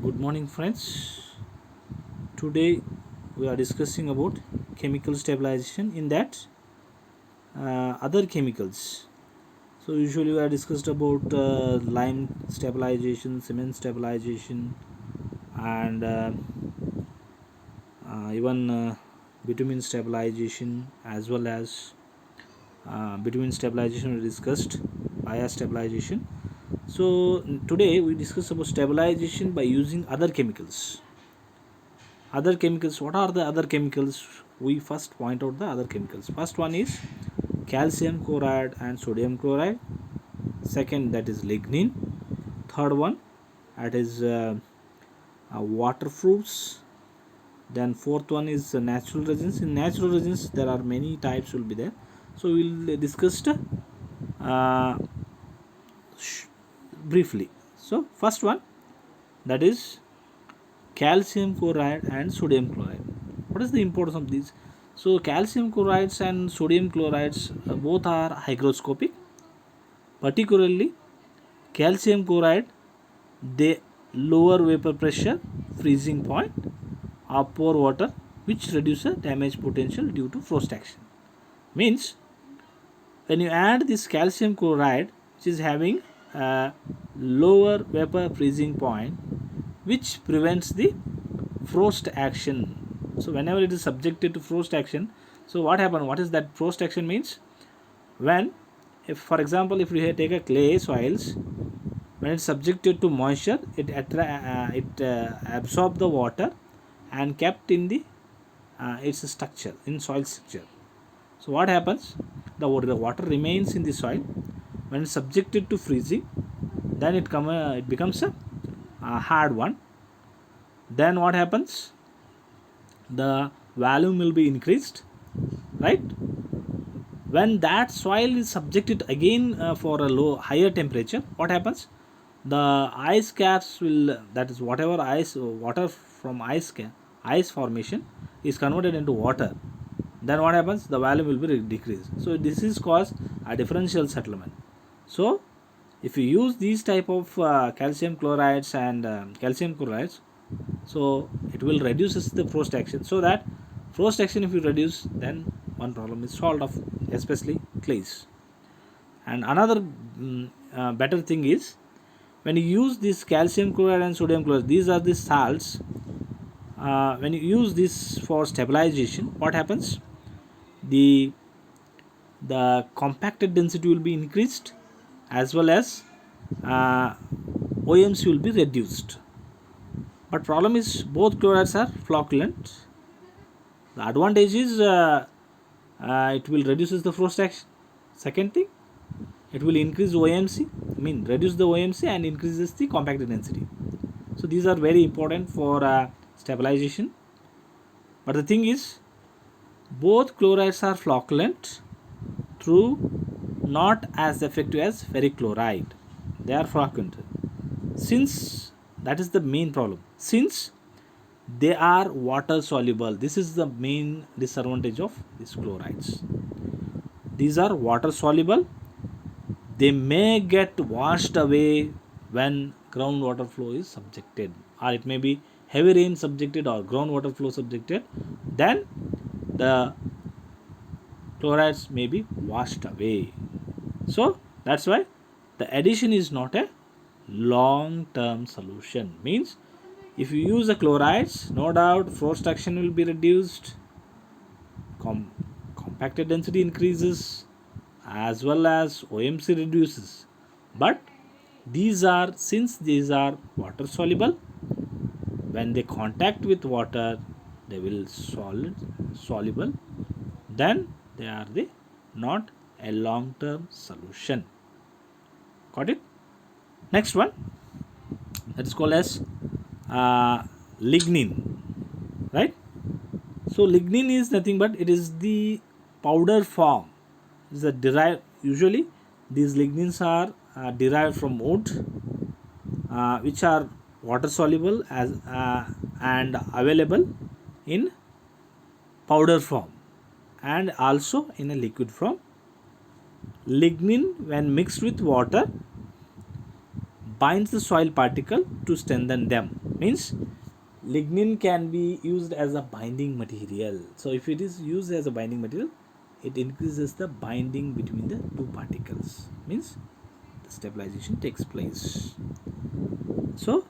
Good morning, friends. Today we are discussing about chemical stabilization. In that, other chemicals. So usually we are discussed about lime stabilization, cement stabilization, and even bitumen stabilization, as well as bitumen stabilization we discussed, bias stabilization. So today we discuss about stabilization by using other chemicals. Other chemicals, what are the other chemicals? We first point out the other chemicals. First one is calcium chloride and sodium chloride. Second, that is lignin. Third one, that is waterproofs. Then fourth one is natural resins. In natural resins there are many types will be there, so we'll discuss uh, briefly. So first one, that is calcium chloride and sodium chloride. What is the importance of these? So calcium chlorides and sodium chlorides both are hygroscopic. Particularly calcium chloride, they lower vapor pressure, freezing point of pore water, which reduces damage potential due to frost action. Means when you add this calcium chloride, which is having a lower vapor freezing point, which prevents the frost action. So whenever it is subjected to frost action, so what happens? What is that frost action means? When, if for example, if we take a clay soils, when it's subjected to moisture, it absorbs the water and kept in the its structure, in soil structure. So what happens? The water remains in the soil. When it's subjected to freezing, then it becomes a hard one. Then what happens? The volume will be increased, right? When that soil is subjected again for a higher temperature, what happens? The ice caps will, that is whatever water from ice formation is converted into water. Then what happens? The volume will be decreased. So this is cause a differential settlement. So if you use these type of calcium chlorides and calcium chlorides, so it will reduces the frost action. So that frost action, if you reduce, then one problem is solved of especially clays. And another better thing is, when you use this calcium chloride and sodium chloride, these are the salts. When you use this for stabilization, what happens? The compacted density will be increased, as well as uh, OMC will be reduced. But problem is both chlorides are flocculant. The advantage is it will reduces the frost action. Second thing, it will increase OMC, reduce the OMC and increases the compacted density. So these are very important for stabilization. But the thing is, both chlorides are flocculant, true, not as effective as ferric chloride. They are flocculant. Since that is the main problem. Since they are water soluble, this is the main disadvantage of these chlorides. These are water soluble. They may get washed away when groundwater flow is subjected, or it may be heavy rain subjected or groundwater flow subjected. Then the chlorides may be washed away. So that's why the addition is not a long term solution. Means if you use the chlorides, no doubt frost action will be reduced, compacted density increases, as well as OMC reduces. But since these are water soluble, when they contact with water, they will soluble. Then they are the not a long term solution. Got it? Next one, that is called as lignin, right? So lignin is nothing but it is the powder form. Is a derived, usually these lignins are derived from wood, which are water soluble as and available in powder form and also in a liquid form. Lignin, when mixed with water, binds the soil particle to strengthen them. Means lignin can be used as a binding material. So if it is used as a binding material, it increases the binding between the two particles. Means the stabilization takes place. So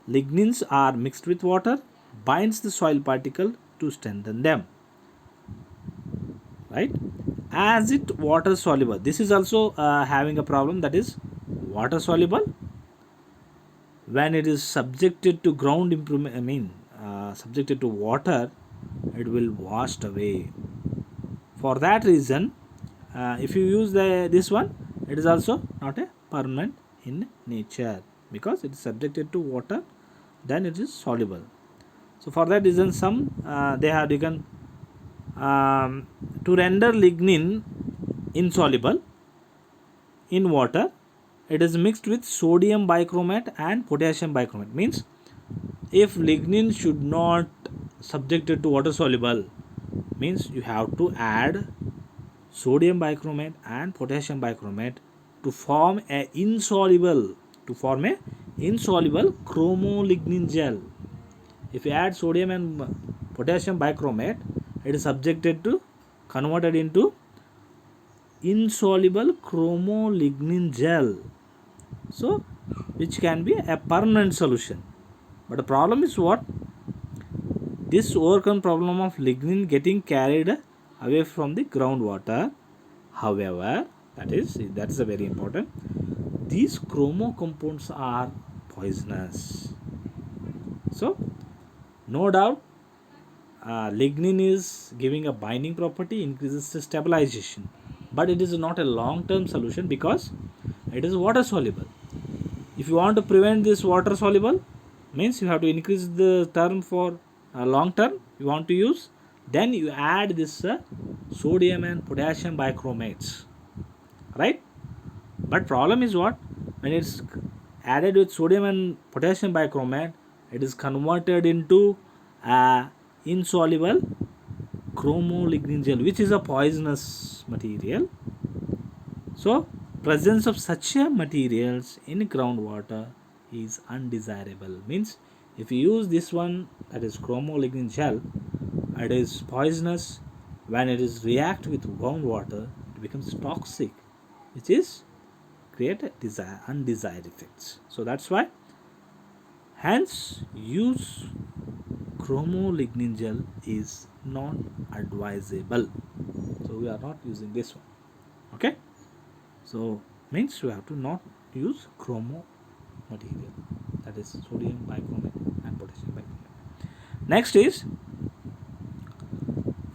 lignins are mixed with water, binds the soil particle to strengthen them. Right? As it water soluble, this is also having a problem, that is water soluble. When it is subjected to ground improvement, subjected to water, it will washed away. For that reason, if you use this one, it is also not a permanent in nature, because it is subjected to water, then it is soluble. So for that reason, some they have taken to render lignin insoluble in water, it is mixed with sodium bichromate and potassium bichromate. Means if lignin should not subjected to water soluble, means you have to add sodium bichromate and potassium bichromate to form a insoluble chromolignin gel. If you add sodium and potassium bichromate, it is subjected to converted into insoluble chromolignin gel, so which can be a permanent solution. But the problem is what? This overcome problem of lignin getting carried away from the groundwater. However, that's a very important. These chromo compounds are poisonous. So, no doubt, lignin is giving a binding property, increases the stabilization, but it is not a long-term solution because it is water soluble. If you want to prevent this water soluble, means you have to increase the term for long term you want to use, then you add this sodium and potassium bichromates, right? But problem is what? When it's added with sodium and potassium bichromate, it is converted into insoluble chromolignin gel, which is a poisonous material. So presence of such materials in groundwater is undesirable. Means if you use this one, that is chromolignin gel, it is poisonous. When it is react with groundwater, it becomes toxic, which is create undesired effects. So that's why, hence use chromolignin gel is not advisable. So we are not using this one. Okay. So means we have to not use chromo material, that is sodium bichromate and potassium bichromate. Next is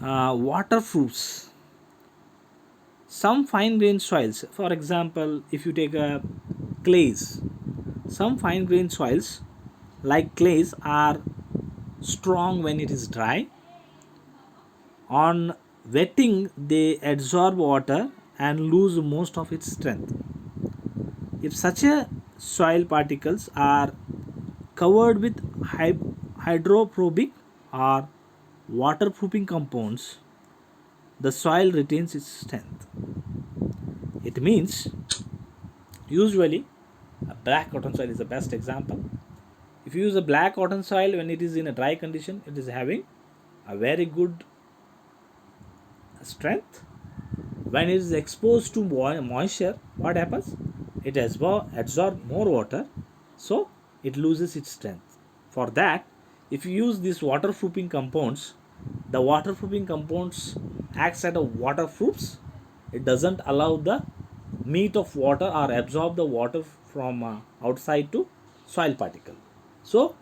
waterproofs. Some fine grained soils, for example, if you take a clays, some fine grained soils like clays are strong when it is dry. On wetting, they absorb water and lose most of its strength. If such a soil particles are covered with hydrophobic or waterproofing compounds, the soil retains its strength. It means usually a black cotton soil is the best example. If you use a black cotton soil when it is in a dry condition, it is having a very good strength. When it is exposed to moisture, what happens? It absorbs more water, so it loses its strength. For that, if you use these waterproofing compounds, the waterproofing compounds acts as a waterproofs. It doesn't allow the meat of water or absorb the water from outside to soil particle. So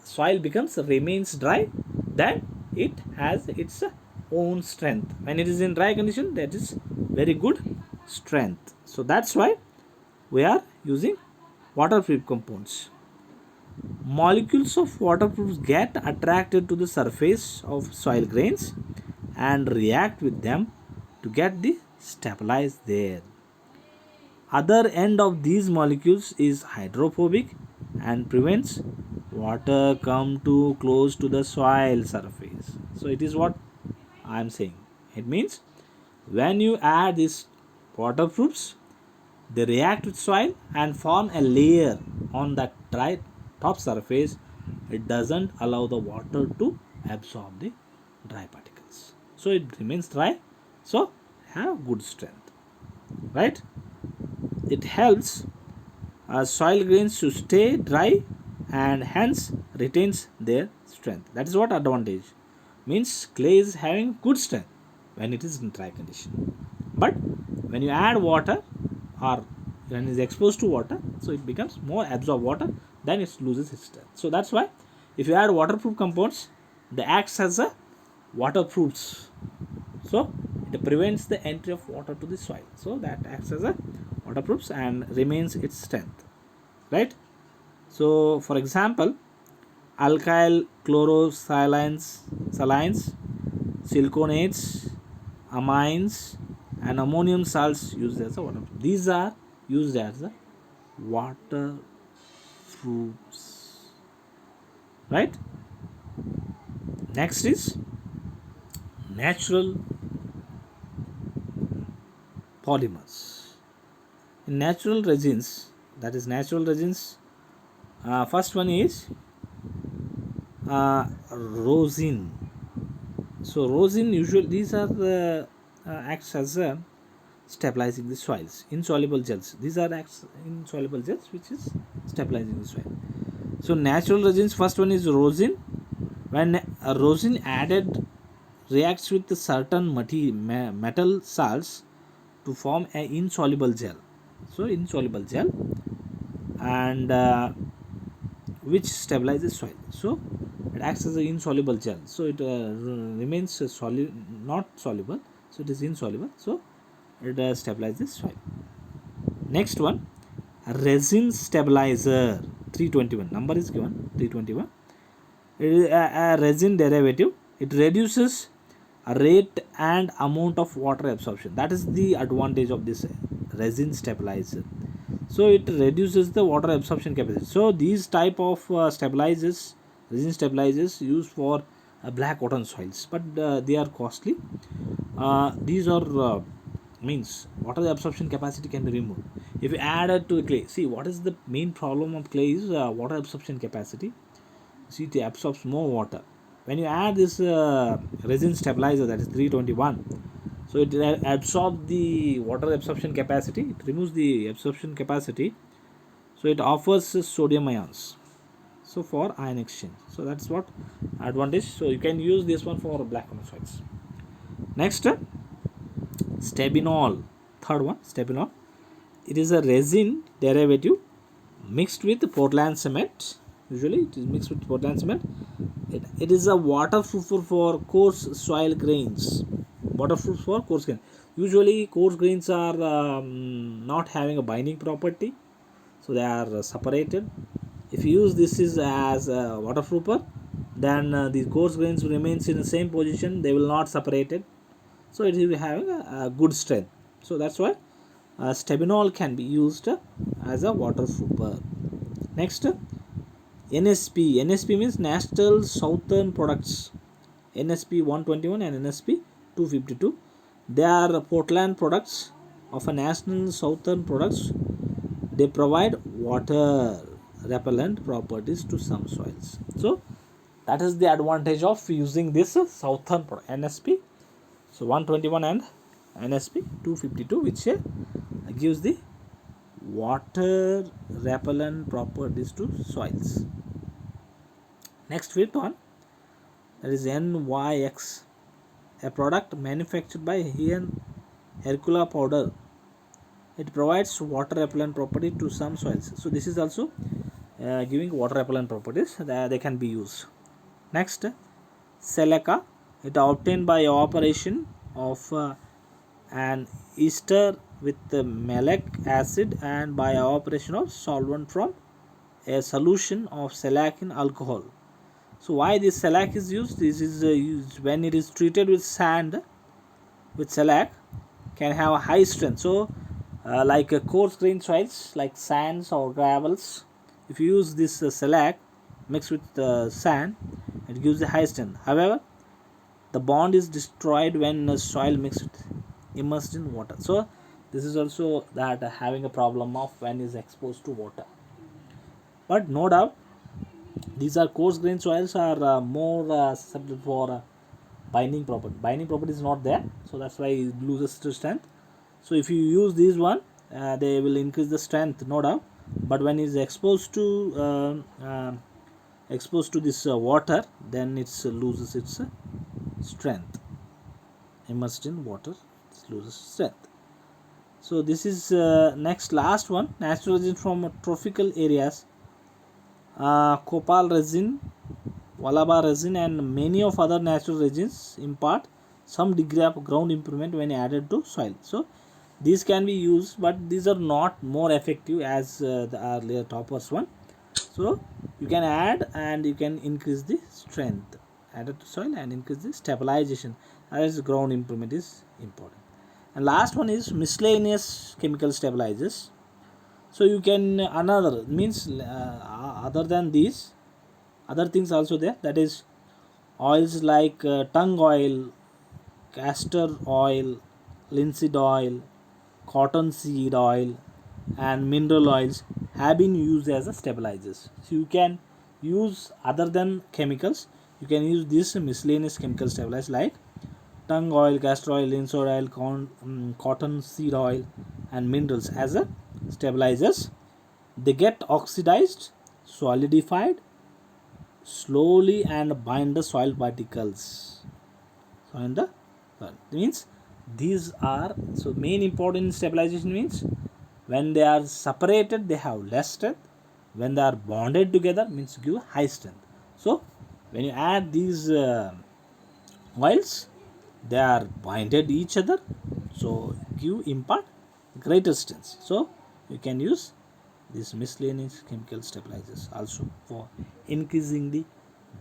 soil remains dry, then it has its own strength. When it is in dry condition, that is very good strength. So that's why we are using waterproof compounds. Molecules of waterproofs get attracted to the surface of soil grains and react with them to get the stabilized there. Other end of these molecules is hydrophobic and prevents water come too close to the soil surface. So it is what I am saying. It means when you add these waterproofs, they react with soil and form a layer on that dry top surface it doesn't allow the water to absorb the dry particles. So it remains dry, so have good strength, right? It helps soil grains to stay dry and hence retains their strength. That is what advantage means. Clay is having good strength when it is in dry condition, but when you add water or when it is exposed to water, so it becomes more absorb water, then it loses its strength. So that's why if you add waterproof compounds, they acts as a waterproofs, so it prevents the entry of water to the soil, so that acts as a waterproofs and remains its strength, right? So for example, alkyl salines, siliconates, amines, and ammonium salts used as a waterproof. These are used as a waterproofs, right? Next is natural polymers. In natural resins, that is natural resins, first one is rosin. So rosin usually these are the acts as a stabilizing the soils. Insoluble gels, these are acts insoluble gels which is stabilizing the soil. So natural resins, first one is rosin. When a rosin added reacts with certain metal salts to form an insoluble gel. So insoluble gel, and which stabilizes soil. So it acts as an insoluble gel. So it remains not soluble. So it is insoluble. So it stabilizes soil. Next one, resin stabilizer 321. Number is given 321. It is a resin derivative. It reduces a rate and amount of water absorption. That is the advantage of this resin stabilizer. So it reduces the water absorption capacity. So these type of resin stabilizers used for black cotton soils, but they are costly. These are means water absorption capacity can be removed if you add it to clay. See, what is the main problem of clay is water absorption capacity. See, it absorbs more water. When you add this resin stabilizer, that is 321, so it absorbs the water absorption capacity, it removes the absorption capacity, so it offers sodium ions, so for ion exchange. So that's what advantage. So you can use this one for black monocytes. Next, Stabinol, third one, Stabinol. It is a resin derivative mixed with Portland cement. Usually it is mixed with Portland cement. It is a waterproof for coarse soil grains. Waterproof for coarse grains. Usually coarse grains are not having a binding property, so they are separated. If you use this is as a waterproofer, then the coarse grains remains in the same position. They will not separated, so it will have a good strength. So that's why Stabinol can be used as a waterproofer. Next, NSP. NSP means National Southern Products. NSP 121 and NSP 252. They are Portland products of a National Southern Products. They provide water repellent properties to some soils. So that is the advantage of using this Southern product, NSP. So 121 and NSP 252, which gives the water repellent properties to soils. Next, fifth one, that is NYX, a product manufactured by Hercula powder. It provides water repellent property to some soils. So this is also giving water repellent properties that they can be used. Next, Silica. It obtained by evaporation of an ester with malic acid and by evaporation of solvent from a solution of silicon alcohol. So why this shellac is used? This is used when it is treated with sand, with shellac can have a high strength. So like coarse grain soils like sands or gravels, if you use this shellac mixed with sand, it gives a high strength. However, the bond is destroyed when soil immersed in water. So this is also that having a problem of when is exposed to water. But no doubt These are coarse grain soils are more susceptible for binding property. Binding property is not there, so that's why it loses the strength. So if you use this one, they will increase the strength, no doubt. But when it's exposed to this water, then it loses its strength. Immersed in water, it loses strength. So this is next last one, natural resin from tropical areas. Copal resin, Walaba resin and many of other natural resins impart some degree of ground improvement when added to soil. So these can be used, but these are not more effective as the earlier toppers one. So you can add and you can increase the strength added to soil and increase the stabilization as ground improvement is important. And last one is miscellaneous chemical stabilizers. So you can another means other than these other things also there, that is oils like tung oil, castor oil, linseed oil, cottonseed oil and mineral oils have been used as a stabilizers. So you can use other than chemicals, you can use this miscellaneous chemical stabilizers like tung oil, castor oil, linseed oil, cottonseed oil and minerals as a stabilizers. They get oxidized, solidified slowly and bind the soil particles. So in the means these are, so main important stabilization means when they are separated they have less strength, when they are bonded together means give high strength. So when you add these oils, they are binded each other, so give impart greater strength. So you can use these miscellaneous chemical stabilizers also for increasing the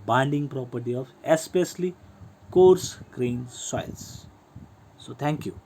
bonding property of especially coarse grain soils. So thank you.